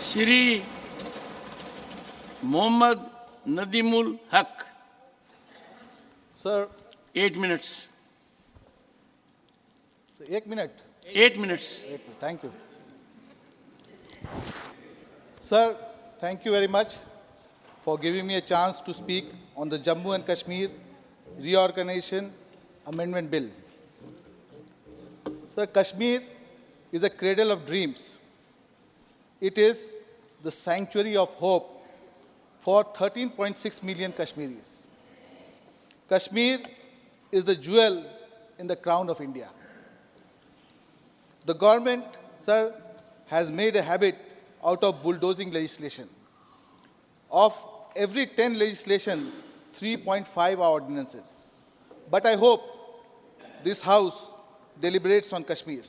Shri Mohammad Nadimul Haque. Sir, 8 minutes. 1 minute. 8 minutes. Thank you. Sir, thank you very much for giving me a chance to speak on the Jammu and Kashmir Reorganization Amendment Bill. Sir, Kashmir is a cradle of dreams. It is the sanctuary of hope for 13.6 million Kashmiris. Kashmir is the jewel in the crown of India. The government, sir, has made a habit out of bulldozing legislation. Of every 10 legislation, 3.5 are ordinances. But I hope this House deliberates on Kashmir.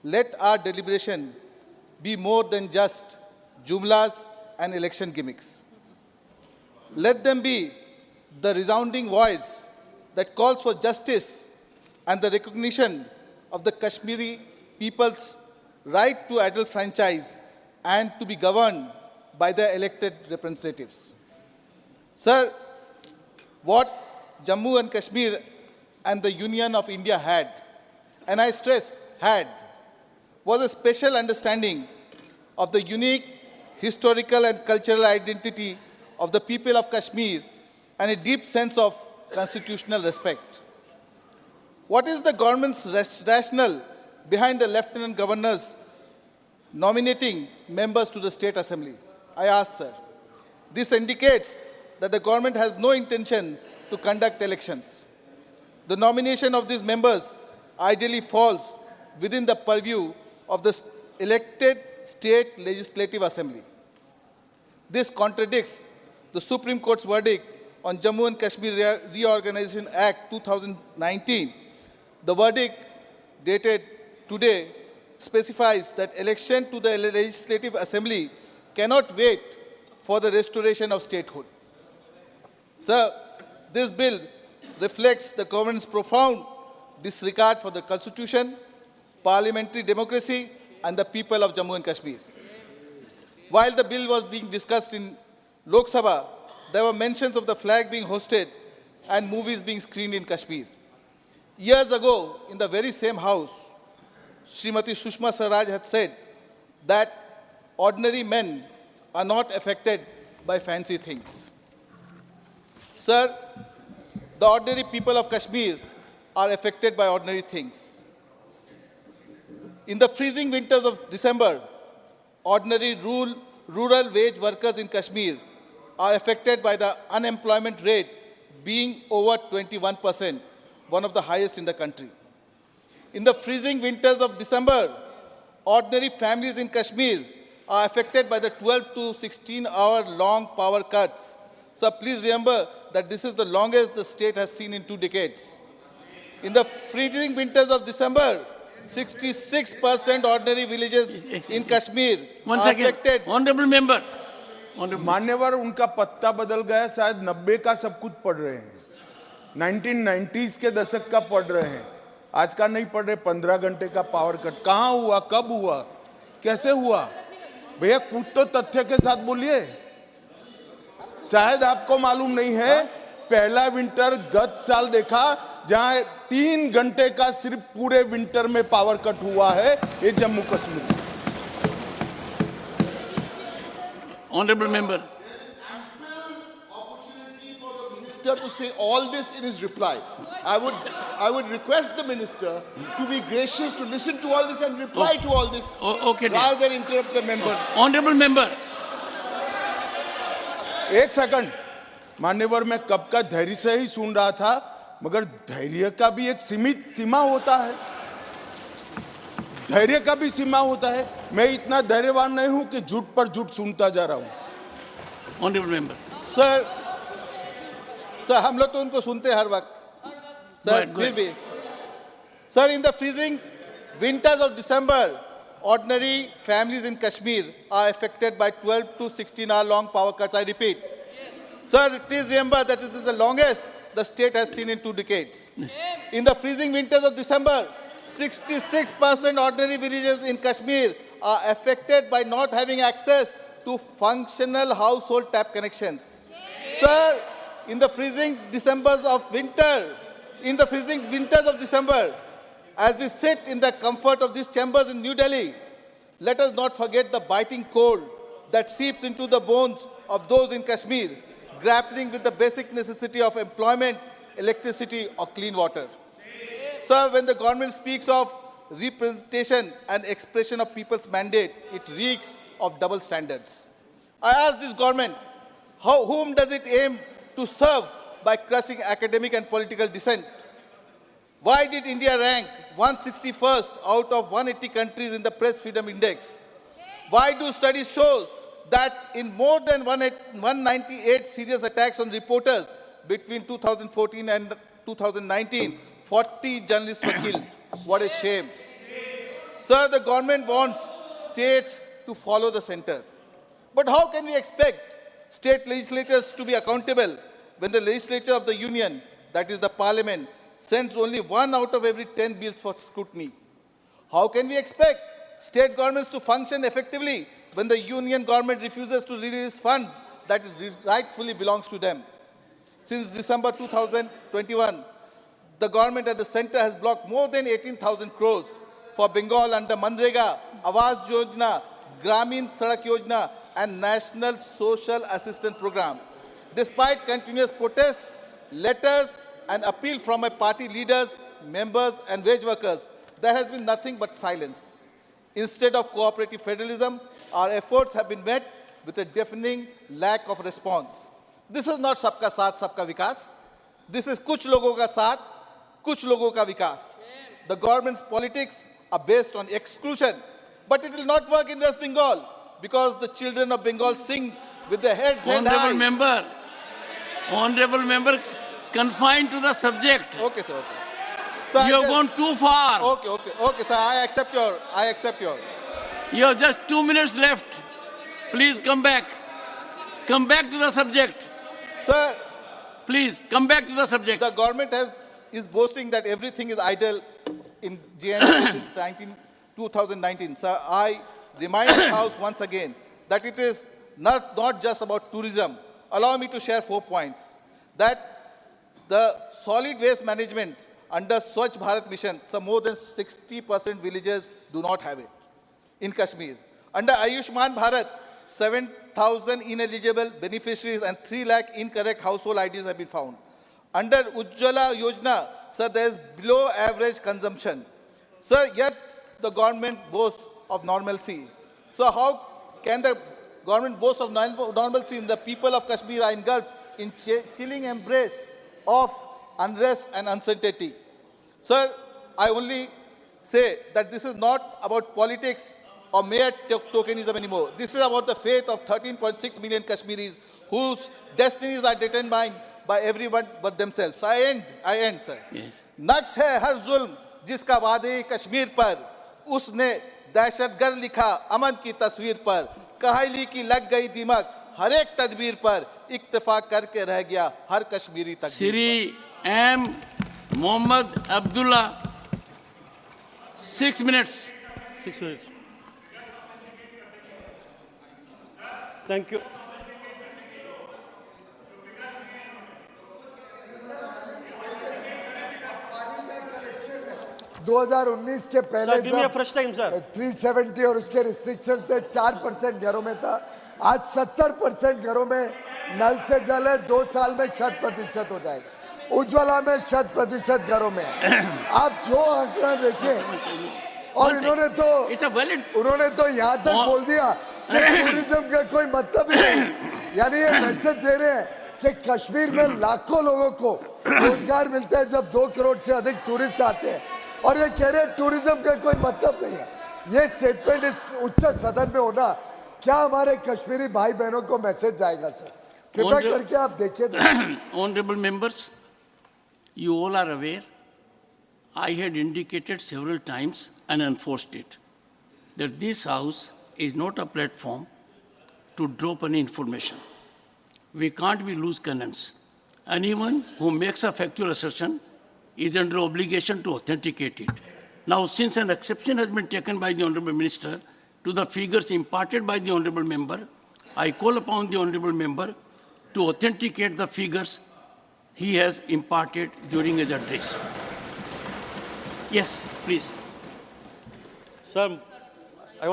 Let our deliberation be more than just jumlas and election gimmicks. Let them be the resounding voice that calls for justice and the recognition of the Kashmiri people's right to adult franchise and to be governed by their elected representatives. Sir, what Jammu and Kashmir and the Union of India had, and I stress had, was a special understanding of the unique historical and cultural identity of the people of Kashmir and a deep sense of constitutional respect. What is the government's rationale behind the Lieutenant Governors nominating members to the State Assembly? I ask, sir. This indicates that the government has no intention to conduct elections. The nomination of these members ideally falls within the purview of the elected State Legislative Assembly. This contradicts the Supreme Court's verdict on Jammu and Kashmir Reorganization Act 2019. The verdict dated today specifies that election to the Legislative Assembly cannot wait for the restoration of statehood. Sir, this bill reflects the government's profound disregard for the Constitution, parliamentary democracy, and the people of Jammu and Kashmir. While the bill was being discussed in Lok Sabha, there were mentions of the flag being hosted and movies being screened in Kashmir. Years ago, in the very same house, Srimati Sushma Swaraj had said that ordinary men are not affected by fancy things. Sir, the ordinary people of Kashmir are affected by ordinary things. In the freezing winters of December, ordinary rural wage workers in Kashmir are affected by the unemployment rate being over 21%, one of the highest in the country. In the freezing winters of December, ordinary families in Kashmir are affected by the 12 to 16-hour long power cuts. So please remember that this is the longest the state has seen in 2 decades. In the freezing winters of December, 66% ordinary villages in Kashmir are affected. Honorable member. मान्यवर उनका पत्ता बदल गया, शायद 90 का सब कुछ पढ़ रहे हैं, 1990s के दशक का पढ़ रहे हैं, आज का नहीं पढ़ रहे। 15 घंटे का पावर कट कहाँ हुआ, कब हुआ, कैसे हुआ? भैया कुछ तो तथ्य के साथ बोलिए। शायद आपको मालूम नहीं है, पहला विंटर गत साल देखा जहां 3 घंटे का सिर्फ पूरे विंटर में पावर कट हुआ है, ये Jammu Kashmir. Honorable member. Opportunity for the minister to say all this in his reply. I would request the minister to be gracious to listen to all this and reply to all this, Okay, rather than interrupt the member. Honorable member. एक second, मान्यवर, मैं कब का धैर्य से ही सुन रहा था, मगर धैर्य का भी एक सीमित सीमा होता है। धैर्य का भी सीमा होता है। मैं इतना धैर्यवान नहीं हूं कि झूठ पर झूठ सुनता जा रहा हूं। Honorable member. सर हम लोग तो उनको सुनते हैं हर वक्त। सर फिर भी, sir, in the freezing winters of December, ordinary families in Kashmir are affected by 12 to 16-hour long power cuts. I repeat. Sir, please remember that it is the longest the state has seen in 2 decades. In the freezing winters of December, 66% ordinary villages in Kashmir are affected by not having access to functional household tap connections. Sir, in the freezing winters of December, as we sit in the comfort of these chambers in New Delhi, let us not forget the biting cold that seeps into the bones of those in Kashmir, grappling with the basic necessity of employment, electricity, or clean water. Sir, when the government speaks of representation and expression of people's mandate, it reeks of double standards. I ask this government, whom does it aim to serve by crushing academic and political dissent? Why did India rank 161st out of 180 countries in the Press Freedom Index? Why do studies show that in more than 198 serious attacks on reporters between 2014 and 2019, 40 journalists were killed? What a shame. Sir, the government wants states to follow the center. But how can we expect state legislatures to be accountable when the legislature of the union, that is the parliament, sends only 1 out of every 10 bills for scrutiny? How can we expect state governments to function effectively when the union government refuses to release funds that rightfully belongs to them? Since December 2021, the government at the center has blocked more than 18,000 crores for Bengal under Manrega, Awas Yojana, Gramin Sadak Yojana, and National Social Assistance Program. Despite continuous protests, letters, and appeal from my party leaders, members, and wage workers, there has been nothing but silence. Instead of cooperative federalism, our efforts have been met with a deafening lack of response. This is not Sabka Saath, Sabka Vikas. This is Kuch Logo Ka Saath, Kuch Logo Ka Vikas. The government's politics are based on exclusion, but it will not work in West Bengal because the children of Bengal sing with their heads held high. Honorable member, confined to the subject. Okay, sir. Okay. Sir, You have gone too far. Okay, sir. I accept your. You have just 2 minutes left. Please come back. Come back to the subject. Sir, Please come back to the subject. the government is boasting that everything is idle in J&K since 2019. Sir, I remind the House once again that it is not just about tourism. Allow me to share 4 points. That the solid waste management under Swachh Bharat mission, so more than 60% villages do not have it in Kashmir. Under Ayushman Bharat, 7,000 ineligible beneficiaries and 3 lakh incorrect household IDs have been found. Under Ujjwala Yojana, sir, there is below average consumption. Sir, yet the government boasts of normalcy. So how can the government boast of normalcy when the people of Kashmir are engulfed in chilling embrace of unrest and uncertainty? Sir, I only say that this is not about politics or mere tokenism anymore. This is about the fate of 13.6 million Kashmiris whose destinies are determined by everyone but themselves. So I end, sir. Yes. नक्श है हर जुल्म जिसका वादे कश्मीर पर, उसने दहशतगर्द लिखा अमन की तस्वीर पर, काहली की लग गई दिमक हर एक तदबीर पर, इक्तफा करके रह गया हर कश्मीरी तकदीर पर. Sri M. Mohammad Abdullah, 6 minutes. 6 minutes. Thank you. $2019 के पहले Sir, give me a fresh time, sir. 370 और उसके रिस्ट्रिक्शन थे, 4% घरों में था. आज 70% घरों में नल से जल है. 2 साल में 100% हो जाएगा. उज्ज्वला में 100% घरों में. आप जो आंकड़ा देखें, और उन्होंने तो यहाँ तक बोल दिया कि टूरिज्म का कोई मतलब ही नहीं. यानी ये मैसेज दे रहे हैं कि कश्मीर में लाखों लोगों को रोजगार मिलता है जब 2 करोड़ से अधिक टूरिस्ट आते हैं, और ये कह रहे हैं टूरिज्म का कोई मतलब नहीं है. ये स्टेटमेंट इस उच्च सदन में होना, क्या हमारे कश्मीरी भाई बहनों को मैसेज जाएगा? सर, कृपया करके आप देखिए. Honorable members, you all are aware, I had indicated several times and enforced it, that this House is not a platform to drop any information. We can't be loose cannons. Anyone who makes a factual assertion is under obligation to authenticate it. Now, since an exception has been taken by the Honorable Minister, to the figures imparted by the honorable member, I call upon the honorable member to authenticate the figures he has imparted during his address. Yes, please. Sir,